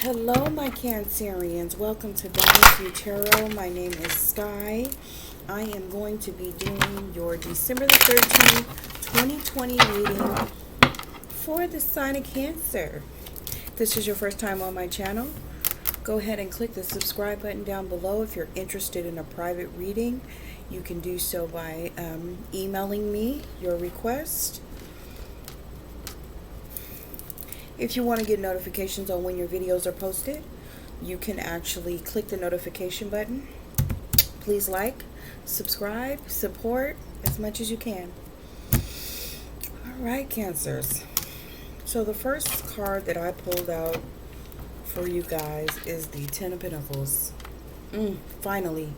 Hello, my Cancerians. Welcome to Dynasty Tarot. My name is Sky. I am going to be doing your December the 13th, 2020 reading for the sign of Cancer. If this is your first time on my channel, go ahead and click the subscribe button down below. If you're interested in a private reading, you can do so by emailing me your request. If you want to get notifications on when your videos are posted, you can actually click the notification button. Please like, subscribe, support as much as you can. Alright, Cancers. So the first card that I pulled out for you guys is the Ten of Pentacles. Finally.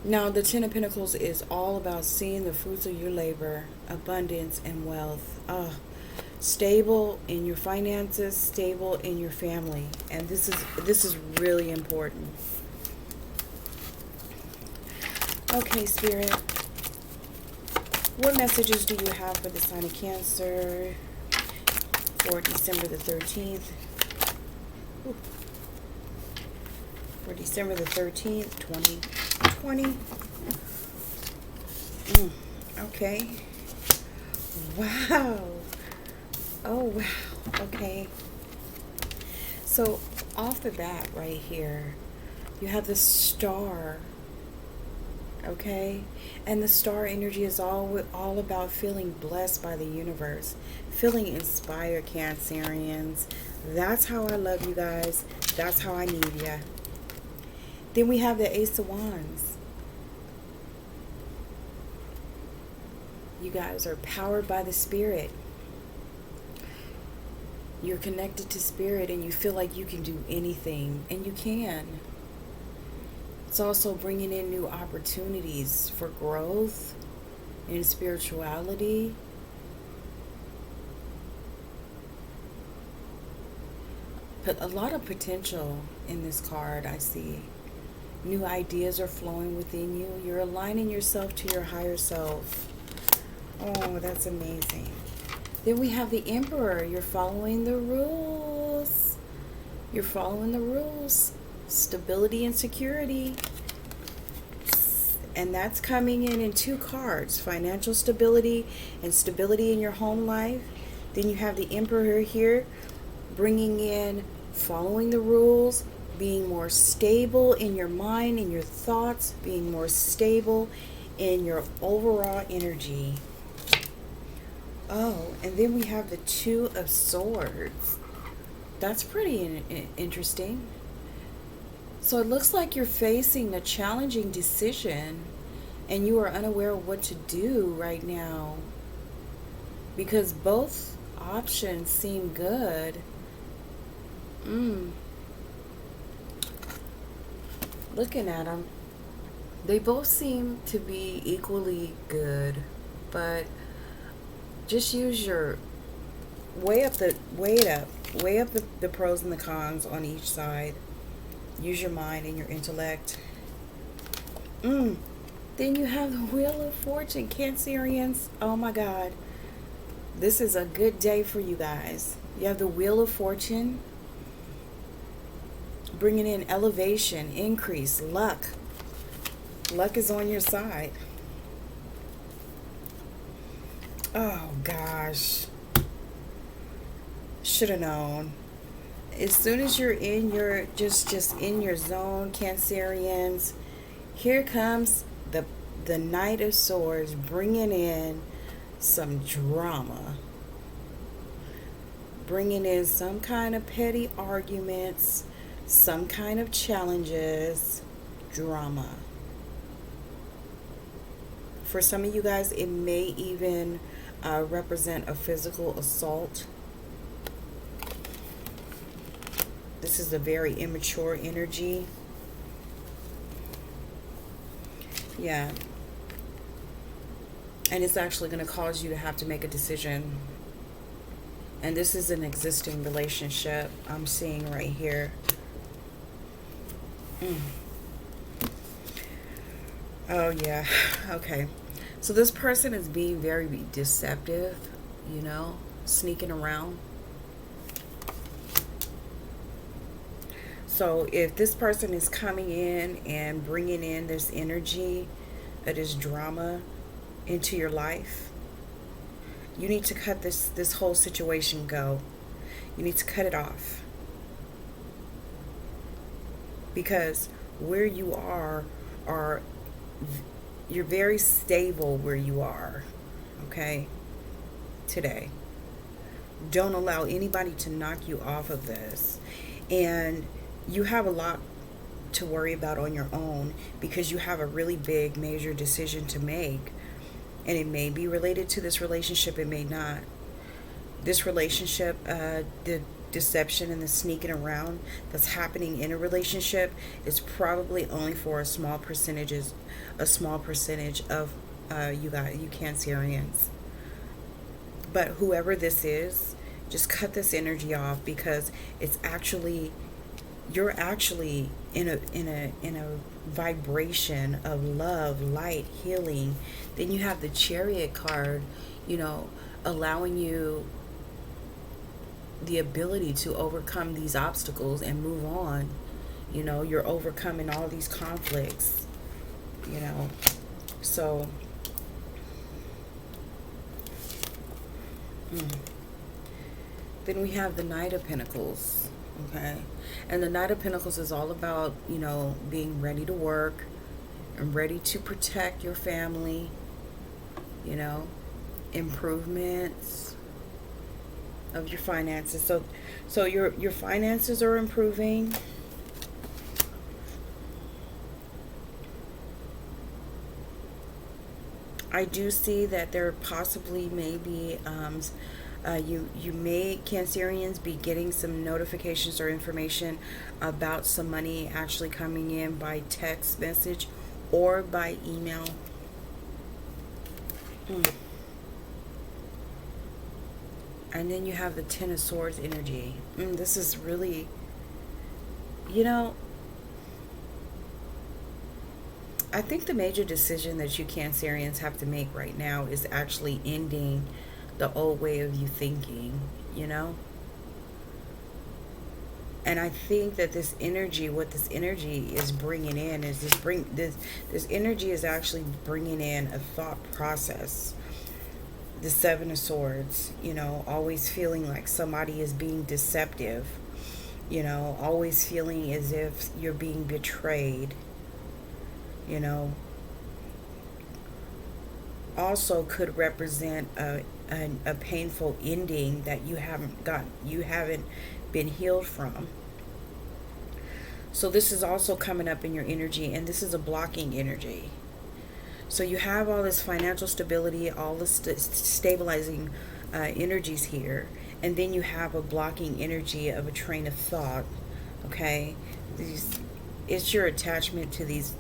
Now, the Ten of Pentacles is all about seeing the fruits of your labor, abundance, and wealth. Stable in your finances, stable in your family, and this is really important. Okay, Spirit, what messages do you have for the sign of Cancer for December the 13th? For December the 13th, 2020. Okay. Wow. Oh, wow. Okay. So, off the bat right here, you have the star. Okay? And the star energy is all about feeling blessed by the universe. Feeling inspired, Cancerians. That's how I love you guys. That's how I need you. Then we have the Ace of Wands. You guys are powered by the Spirit. You're connected to Spirit and you feel like you can do anything, and you can. It's also bringing in new opportunities for growth in spirituality. But a lot of potential in this card, I see. New ideas are flowing within you. You're aligning yourself to your higher self. Oh, that's amazing. Then we have the Emperor. You're following the rules. You're following the rules. Stability and security. And that's coming in two cards. Financial stability and stability in your home life. Then you have the Emperor here, bringing in following the rules, being more stable in your mind, in your thoughts, being more stable in your overall energy. Oh, and then we have the Two of Swords. That's pretty interesting. So it looks like you're facing a challenging decision and you are unaware of what to do right now, because both options seem good. Looking at them, they both seem to be equally good, but just use your weigh up the pros and the cons on each side. Use your mind and your intellect. Then you have the Wheel of Fortune, Cancerians. Oh my God, this is a good day for you guys. You have the Wheel of Fortune, bringing in elevation, increase, luck. Luck is on your side. Oh gosh, should have known. As soon as you're in your just in your zone, Cancerians, here comes the Knight of Swords, bringing in some drama, bringing in some kind of petty arguments, some kind of challenges, drama. For some of you guys, it may even represent a physical assault. This is a very immature energy. Yeah. And it's actually going to cause you to have to make a decision. And this is an existing relationship I'm seeing right here. Oh, yeah. Okay. So this person is being very deceptive, you know, sneaking around. So if this person is coming in and bringing in this energy, this drama into your life, you need to cut this whole situation go. You need to cut it off. Because where you are you're very stable where you are, okay? Today. Don't allow anybody to knock you off of this. And you have a lot to worry about on your own because you have a really big major decision to make. And it may be related to this relationship, it may not. This relationship, the deception and the sneaking around that's happening in a relationship is probably only for a small percentage of you Cancerians. But whoever this is, just cut this energy off because you're actually in a vibration of love, light, healing. Then you have the Chariot card, allowing you the ability to overcome these obstacles and move on. You're overcoming all these conflicts, so then we have the Knight of Pentacles, okay? And the Knight of Pentacles is all about, being ready to work and ready to protect your family, improvements of your finances. So your finances are improving. I do see that there possibly may be you may, Cancerians, be getting some notifications or information about some money actually coming in by text message or by email. And then you have the Ten of Swords energy. This is really, I think the major decision that you Cancerians have to make right now is actually ending the old way of you thinking, And I think that this energy, what this energy is bringing in is this energy is actually bringing in a thought process. The Seven of Swords, always feeling like somebody is being deceptive, always feeling as if you're being betrayed, also could represent a painful ending that you haven't been healed from. So this is also coming up in your energy, and this is a blocking energy. So you have all this financial stability, all the stabilizing energies here, and then you have a blocking energy of a train of thought. Okay, it's your attachment to these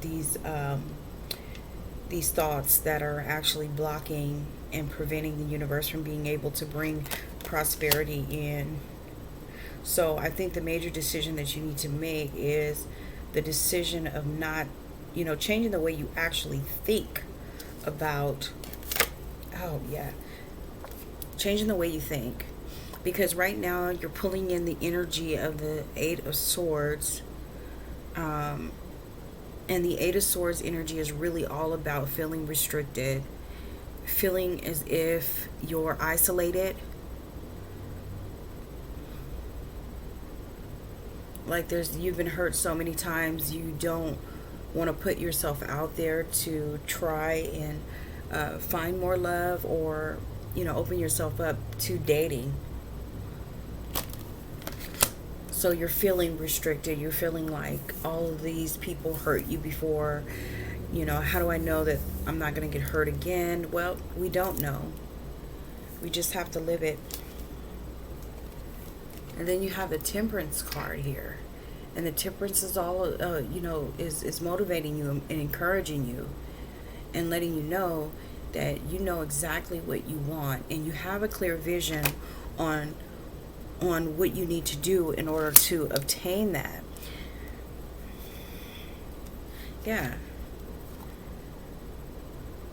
thoughts that are actually blocking and preventing the universe from being able to bring prosperity in. So I think the major decision that you need to make is the decision of not, changing the way you actually think about, changing the way you think. Because right now you're pulling in the energy of the Eight of Swords. And the Eight of Swords energy is really all about feeling restricted, feeling as if you're isolated, like you've been hurt so many times you don't want to put yourself out there to try and find more love or open yourself up to dating. So you're feeling restricted. You're feeling like all of these people hurt you before. How do I know that I'm not going to get hurt again? Well, we don't know. We just have to live it. And then you have the Temperance card here. And the Temperance is all, is motivating you and encouraging you and letting you know that you know exactly what you want and you have a clear vision on what you need to do in order to obtain that. Yeah.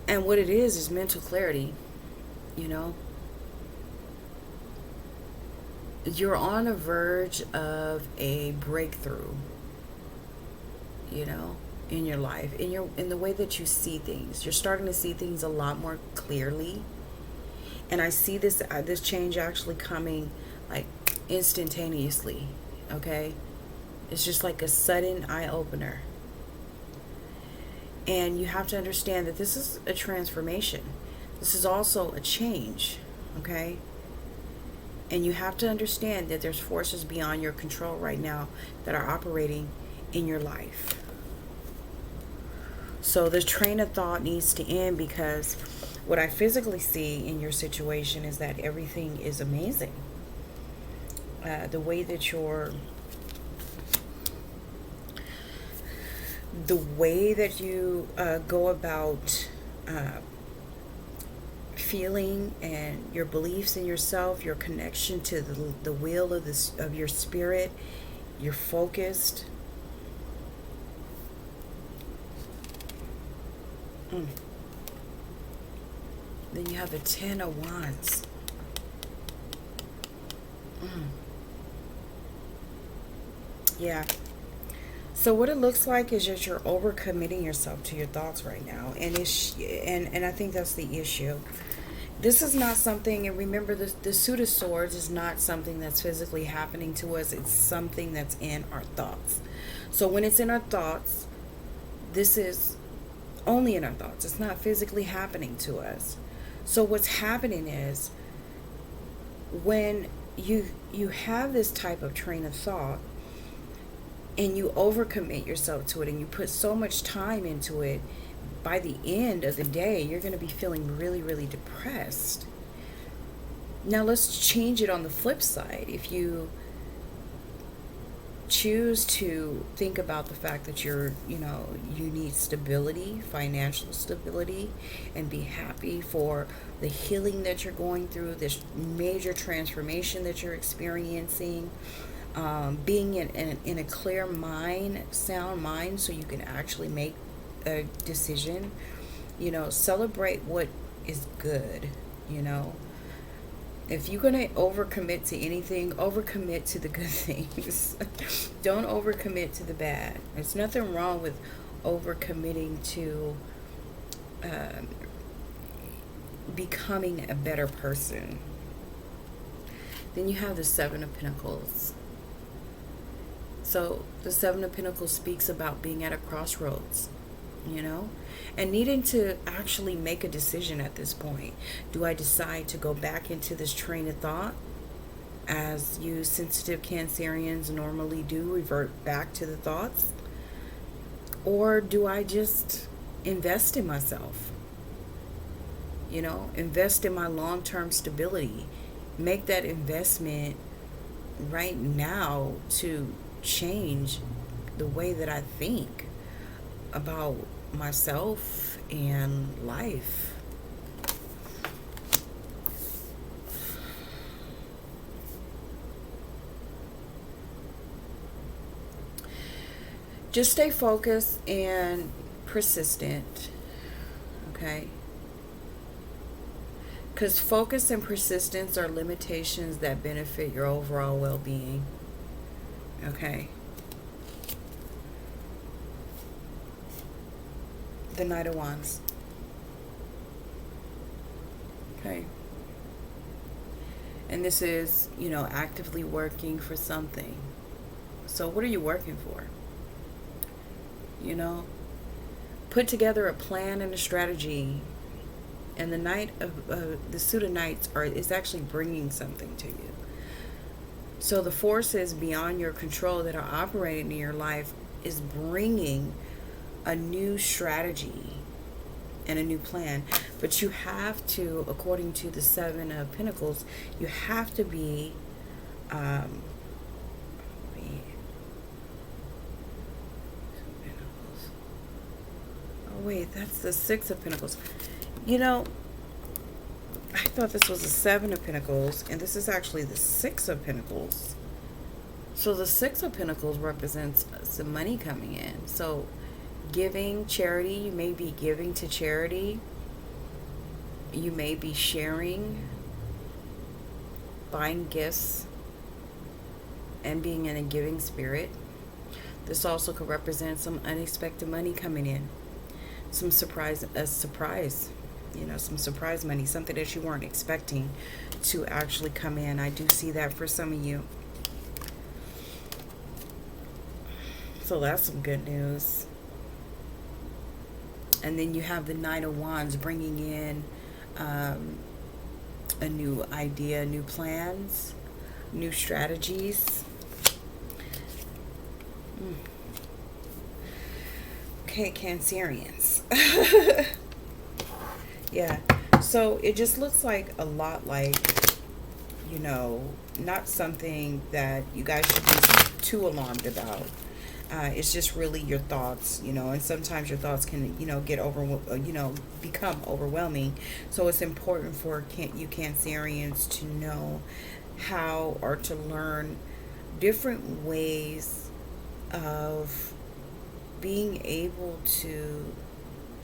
And what it is mental clarity, you're on the verge of a breakthrough, you know, in your life, in the way that you see things. You're starting to see things a lot more clearly. And I see this change actually coming like instantaneously, okay? It's just like a sudden eye opener. And you have to understand that this is a transformation. This is also a change, okay? And you have to understand that there's forces beyond your control right now that are operating in your life. So this train of thought needs to end, because what I physically see in your situation is that everything is amazing. The way that you go about feeling, and your beliefs in yourself, your connection to the will of your spirit, you're focused. Then you have the Ten of Wands. Yeah. So what it looks like is that you're overcommitting yourself to your thoughts right now, and I think that's the issue. This is not something, and remember, the Suit of Swords is not something that's physically happening to us. It's something that's in our thoughts. So when it's in our thoughts, this is only in our thoughts. It's not physically happening to us. So what's happening is, when you have this type of train of thought, and you overcommit yourself to it, and you put so much time into it, by the end of the day, you're going to be feeling really, really depressed. Now let's change it on the flip side. If you choose to think about the fact that you need stability, financial stability, and be happy for the healing that you're going through, this major transformation that you're experiencing, being in a clear mind, sound mind, so you can actually make a decision, celebrate what is good. If you're going to overcommit to anything, overcommit to the good things. Don't overcommit to the bad. There's nothing wrong with overcommitting to becoming a better person. Then you have the Seven of Pentacles. So the Seven of Pentacles speaks about being at a crossroads, and needing to actually make a decision at this point. Do I decide to go back into this train of thought, as you sensitive Cancerians normally do, revert back to the thoughts? Or do I just invest in myself? Invest in my long-term stability. Make that investment right now to change the way that I think about myself and life. Just stay focused and persistent, okay? Because focus and persistence are limitations that benefit your overall well-being, okay? The Knight of Wands. Okay. And this is, actively working for something. So what are you working for? Put together a plan and a strategy. And the Knight of the Suit of Knights is actually bringing something to you. So the forces beyond your control that are operating in your life is bringing a new strategy and a new plan. But you have to, according to the Seven of Pentacles, you have to be wait, that's the Six of Pentacles. I thought this was the Seven of Pentacles, and this is actually the Six of Pentacles. So the Six of Pentacles represents some money coming in. So giving, charity, you may be giving to charity. You may be sharing, buying gifts, and being in a giving spirit. This also could represent some unexpected money coming in. Some surprise, some surprise money, something that you weren't expecting to actually come in. I do see that for some of you. So that's some good news. And then you have the Knight of Wands bringing in a new idea, new plans, new strategies. Okay, Cancerians. Yeah. So it just looks like a lot like, not something that you guys should be too alarmed about. It's just really your thoughts, and sometimes your thoughts can, become overwhelming. So it's important for you Cancerians to know how, or to learn different ways of being able to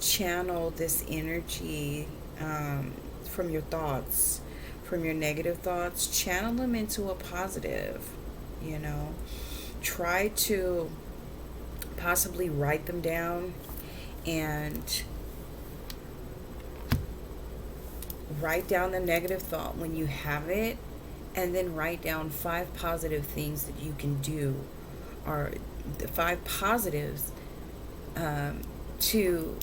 channel this energy from your thoughts, from your negative thoughts. Channel them into a positive. Try to possibly write them down, and write down the negative thought when you have it, and then write down 5 positive things that you can do, or the 5 positives to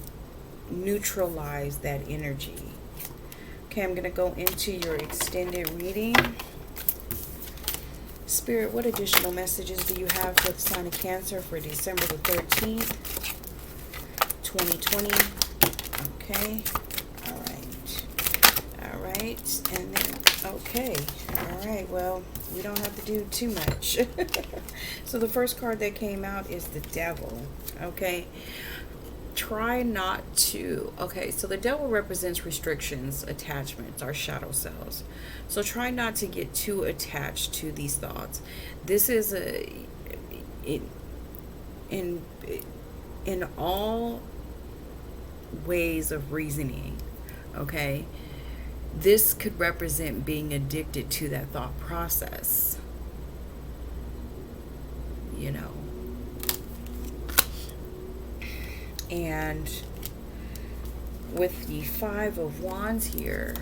neutralize that energy. Okay, I'm going to go into your extended reading. Spirit, what additional messages do you have for the sign of Cancer for December the 13th, 2020? Okay. All right. And then, okay. All right. Well, we don't have to do too much. So the first card that came out is the Devil. Okay. Try not to. Okay, so the Devil represents restrictions, attachments, our shadow selves. So try not to get too attached to these thoughts. This is in all ways of reasoning. Okay, this could represent being addicted to that thought process. And with the 5 of Wands here,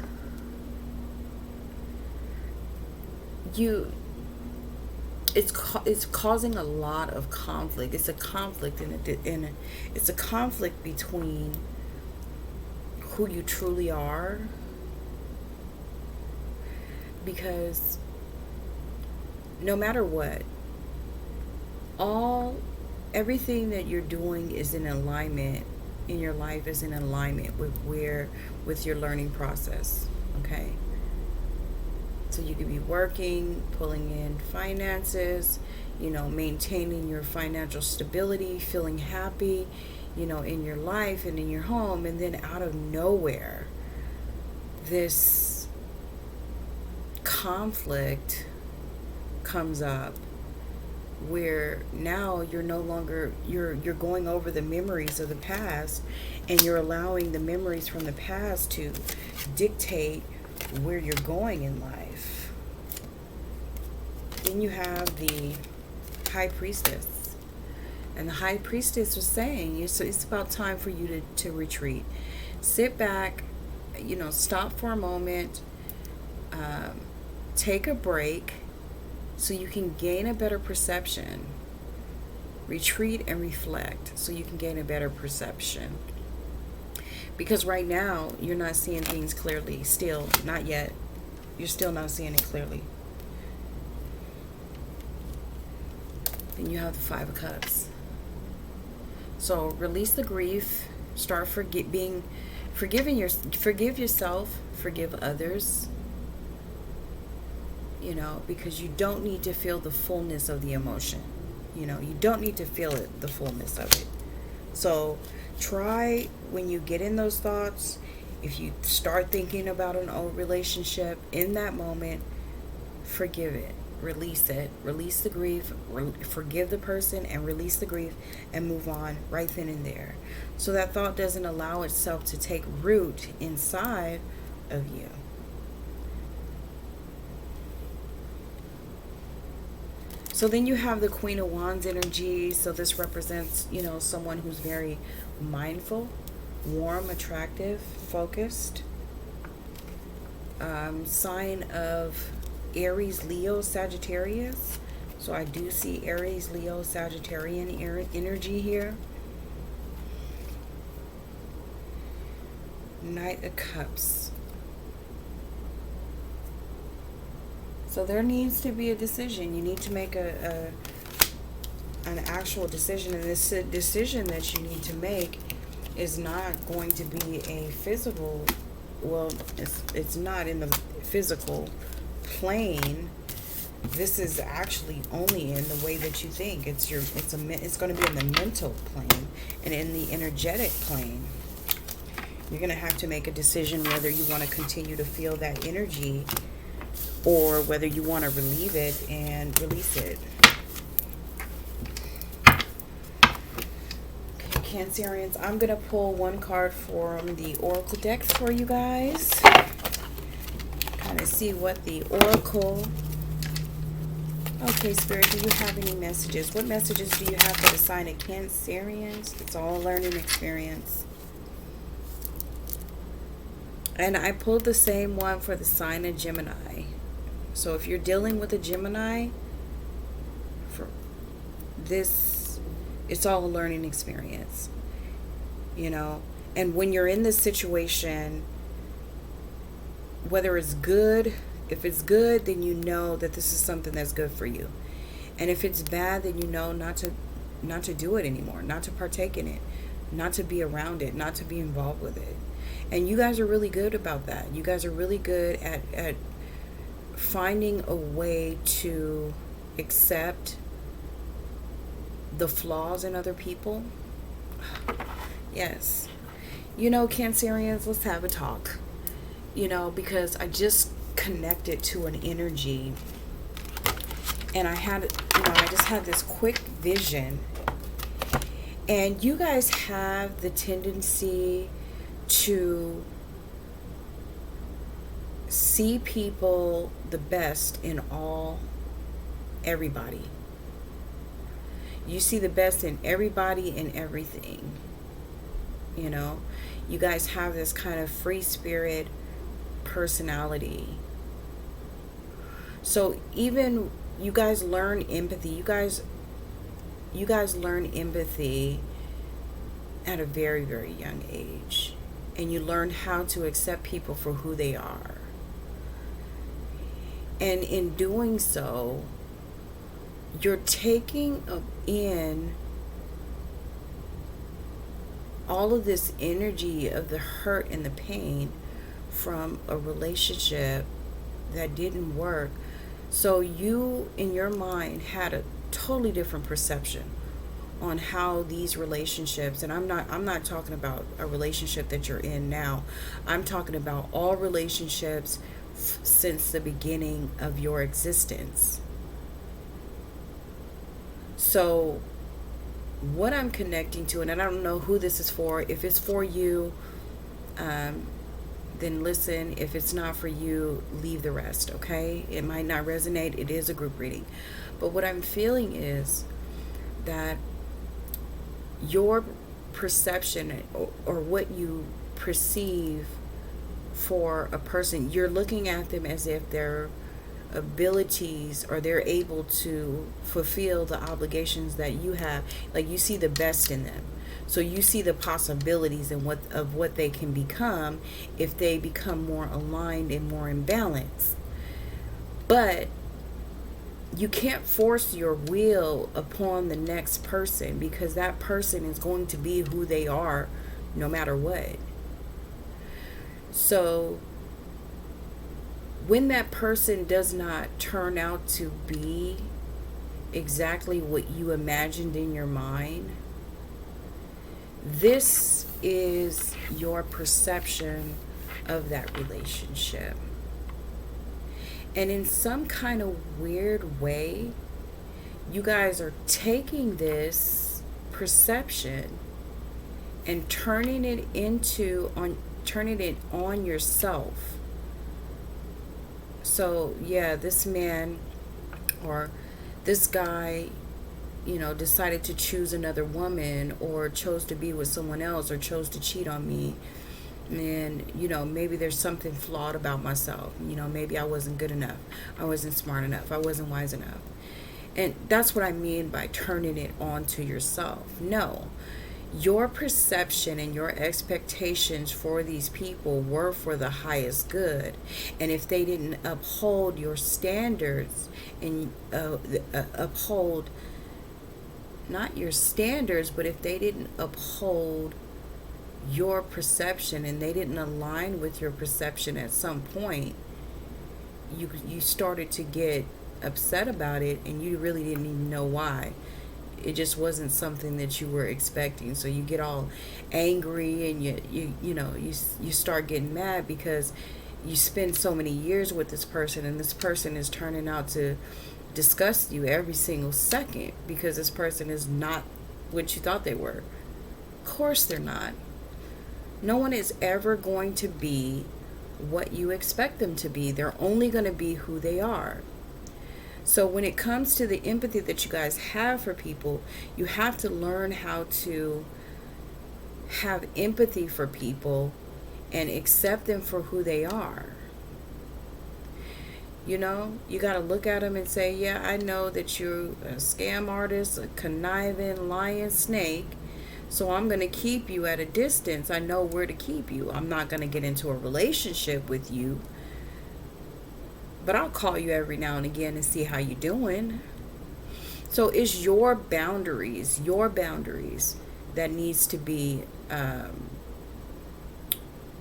it's causing a lot of conflict. It's a conflict it's a conflict between who you truly are, because no matter what, everything that you're doing is in alignment in your life, is in alignment with your learning process. Okay, so you could be working, pulling in finances, maintaining your financial stability, feeling happy, in your life and in your home, and then out of nowhere, this conflict comes up, where now you're no longer, you're going over the memories of the past, and you're allowing the memories from the past to dictate where you're going in life. Then you have the High Priestess, and the High Priestess was saying it's about time for you to retreat. Sit back, stop for a moment, take a break, so you can gain a better perception. Retreat and reflect so you can gain a better perception. Because right now, you're not seeing things clearly. Still, not yet. You're still not seeing it clearly. Then you have the 5 of Cups. So release the grief. Start forgive yourself. Forgive others. Because you don't need to feel the fullness of the emotion. You don't need to feel it, the fullness of it. So try, when you get in those thoughts, if you start thinking about an old relationship, in that moment, forgive it. Release it. Release the grief. Forgive the person and release the grief and move on right then and there. So that thought doesn't allow itself to take root inside of you. So then you have the Queen of Wands energy. So this represents, you know, someone who's very mindful, warm, attractive, focused. Sign of Aries, Leo, Sagittarius. So I do see Aries, Leo, Sagittarian energy here. Knight of Cups. So there needs to be a decision. You need to make an actual decision, and this decision that you need to make is not going to be a physical, well, it's not in the physical plane. This is actually only in the way that you think. It's going to be in the mental plane and in the energetic plane. You're going to have to make a decision whether you want to continue to feel that energy or whether you want to relieve it and release it. Okay, Cancerians, I'm going to pull one card from the Oracle decks for you guys. Kind of see what the Oracle... Okay, Spirit, do you have any messages? What messages do you have for the sign of Cancerians? It's all a learning experience. And I pulled the same one for the sign of Gemini. So if you're dealing with a Gemini, for this, it's all a learning experience, you know. And when you're in this situation, whether it's good, if it's good, then you know that this is something that's good for you. And if it's bad, then you know not to do it anymore, not to partake in it, not to be around it, not to be involved with it. And you guys are really good about that. You guys are really good at finding a way to accept the flaws in other people. Yes. You know, Cancerians, let's have a talk. You know, because I just connected to an energy, and I just had this quick vision. And you guys have the tendency to see people the best in everybody. You see the best in everybody and everything. You know, you guys have this kind of free spirit personality. So even you guys learn empathy. You guys learn empathy at a very, very young age. And you learn how to accept people for who they are. And in doing so, you're taking in all of this energy of the hurt and the pain from a relationship that didn't work. So you, in your mind, had a totally different perception on how these relationships, and I'm not talking about a relationship that you're in now. I'm talking about all relationships since the beginning of your existence. So what I'm connecting to, and I don't know who this is for. If it's for you, then listen. If it's not for you, leave the rest, okay? It might not resonate. It is a group reading. But what I'm feeling is that your perception or what you perceive for a person, you're looking at them as if their abilities or they're able to fulfill the obligations that you have. Like, you see the best in them. So you see the possibilities and what they can become if they become more aligned and more in balance. But you can't force your will upon the next person, because that person is going to be who they are no matter what. So when that person does not turn out to be exactly what you imagined in your mind, this is your perception of that relationship. And in some kind of weird way, you guys are taking this perception and turning it on yourself. So yeah, this man or this guy, you know, decided to choose another woman, or chose to be with someone else, or chose to cheat on me. And, you know, maybe there's something flawed about myself. You know, maybe I wasn't good enough. I wasn't smart enough. I wasn't wise enough. And that's what I mean by turning it on to yourself. No. Your perception and your expectations for these people were for the highest good. And if they didn't uphold your standards and uphold not your standards, but if they didn't uphold your perception and they didn't align with your perception at some point, you started to get upset about it, and you really didn't even know why. It just wasn't something that you were expecting. So you get all angry, and you start getting mad because you spend so many years with this person, and this person is turning out to disgust you every single second because this person is not what you thought they were. Of course they're not. No one is ever going to be what you expect them to be. They're only going to be who they are. So when it comes to the empathy that you guys have for people, you have to learn how to have empathy for people and accept them for who they are. You know, you got to look at them and say, yeah, I know that you're a scam artist, a conniving, lying snake. So I'm going to keep you at a distance. I know where to keep you. I'm not going to get into a relationship with you. But I'll call you every now and again and see how you're doing. So it's your boundaries that needs to be,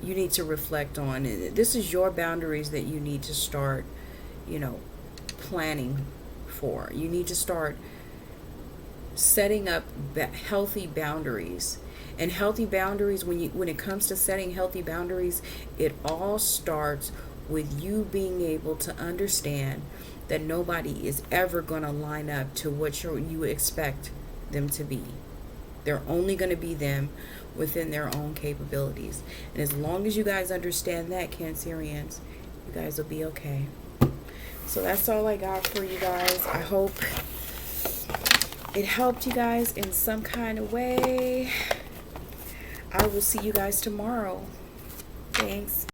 you need to reflect on. This is your boundaries that you need to start, planning for. You need to start setting up healthy boundaries. And healthy boundaries, when it comes to setting healthy boundaries, it all starts with you being able to understand that nobody is ever going to line up to what you expect them to be. They're only going to be them within their own capabilities. And as long as you guys understand that, Cancerians, you guys will be okay. So that's all I got for you guys. I hope it helped you guys in some kind of way. I will see you guys tomorrow. Thanks.